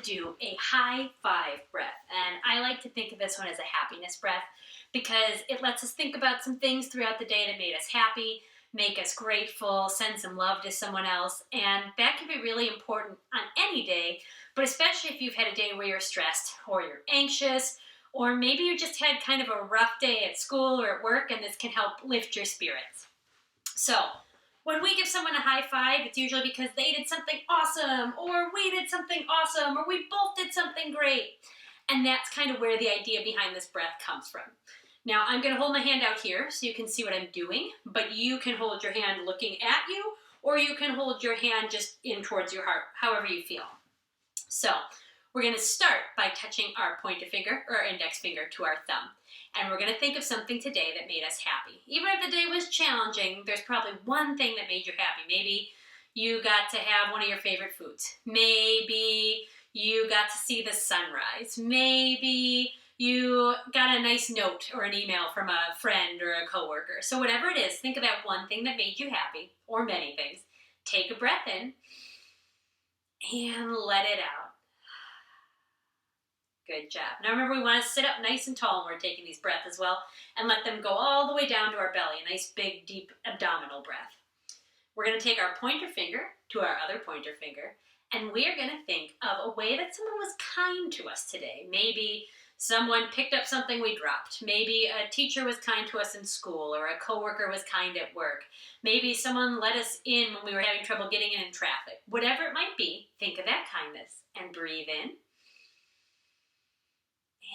do a high five breath. And I like to think of this one as a happiness breath because it lets us think about some things throughout the day that made us happy, make us grateful, send some love to someone else. And that can be really important on any day, but especially if you've had a day where you're stressed or you're anxious, or maybe you just had kind of a rough day at school or at work, and this can help lift your spirits. So, when we give someone a high five, it's usually because they did something awesome, or we did something awesome, or we both did something great. And that's kind of where the idea behind this breath comes from. Now, I'm going to hold my hand out here so you can see what I'm doing, but you can hold your hand looking at you, or you can hold your hand just in towards your heart, however you feel. So, we're going to start by touching our pointer finger or our index finger to our thumb. And we're going to think of something today that made us happy. Even if the day was challenging, there's probably one thing that made you happy. Maybe you got to have one of your favorite foods. Maybe you got to see the sunrise. Maybe you got a nice note or an email from a friend or a coworker. So whatever it is, think of that one thing that made you happy, or many things. Take a breath in and let it out. Good job. Now remember, we want to sit up nice and tall when we're taking these breaths as well, and let them go all the way down to our belly, a nice big deep abdominal breath. We're going to take our pointer finger to our other pointer finger, and we're going to think of a way that someone was kind to us today. Maybe someone picked up something we dropped. Maybe a teacher was kind to us in school, or a coworker was kind at work. Maybe someone let us in when we were having trouble getting in traffic. Whatever it might be, think of that kindness and breathe in.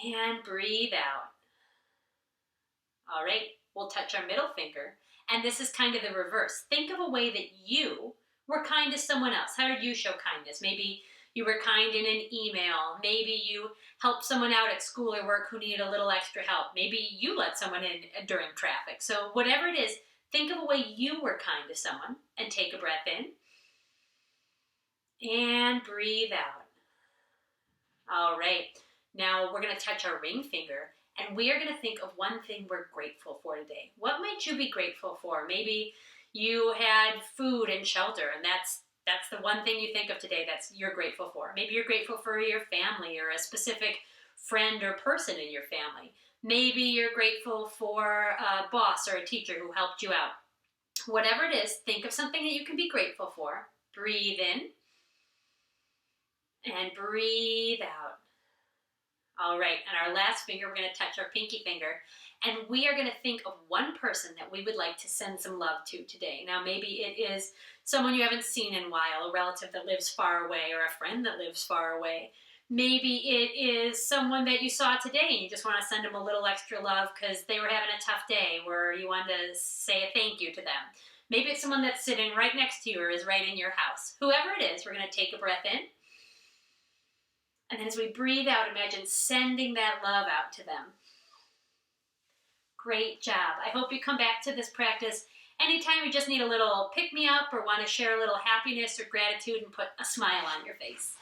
And breathe out. All right, we'll touch our middle finger, and this is kind of the reverse. Think of a way that you were kind to someone else. How did you show kindness? Maybe you were kind in an email. Maybe you helped someone out at school or work who needed a little extra help. Maybe you let someone in during traffic. So whatever it is, think of a way you were kind to someone, and take a breath in. And breathe out. All right. Now we're going to touch our ring finger, and we are going to think of one thing we're grateful for today. What might you be grateful for? Maybe you had food and shelter, and that's the one thing you think of today that's you're grateful for. Maybe you're grateful for your family or a specific friend or person in your family. Maybe you're grateful for a boss or a teacher who helped you out. Whatever it is, think of something that you can be grateful for. Breathe in and breathe out. All right, and our last finger, we're going to touch our pinky finger, and we are going to think of one person that we would like to send some love to today. Now, maybe it is someone you haven't seen in a while, a relative that lives far away, or a friend that lives far away. Maybe it is someone that you saw today, and you just want to send them a little extra love because they were having a tough day, where you want to say a thank you to them. Maybe it's someone that's sitting right next to you or is right in your house. Whoever it is, we're going to take a breath in. And then as we breathe out, imagine sending that love out to them. Great job. I hope you come back to this practice anytime you just need a little pick-me-up or want to share a little happiness or gratitude and put a smile on your face.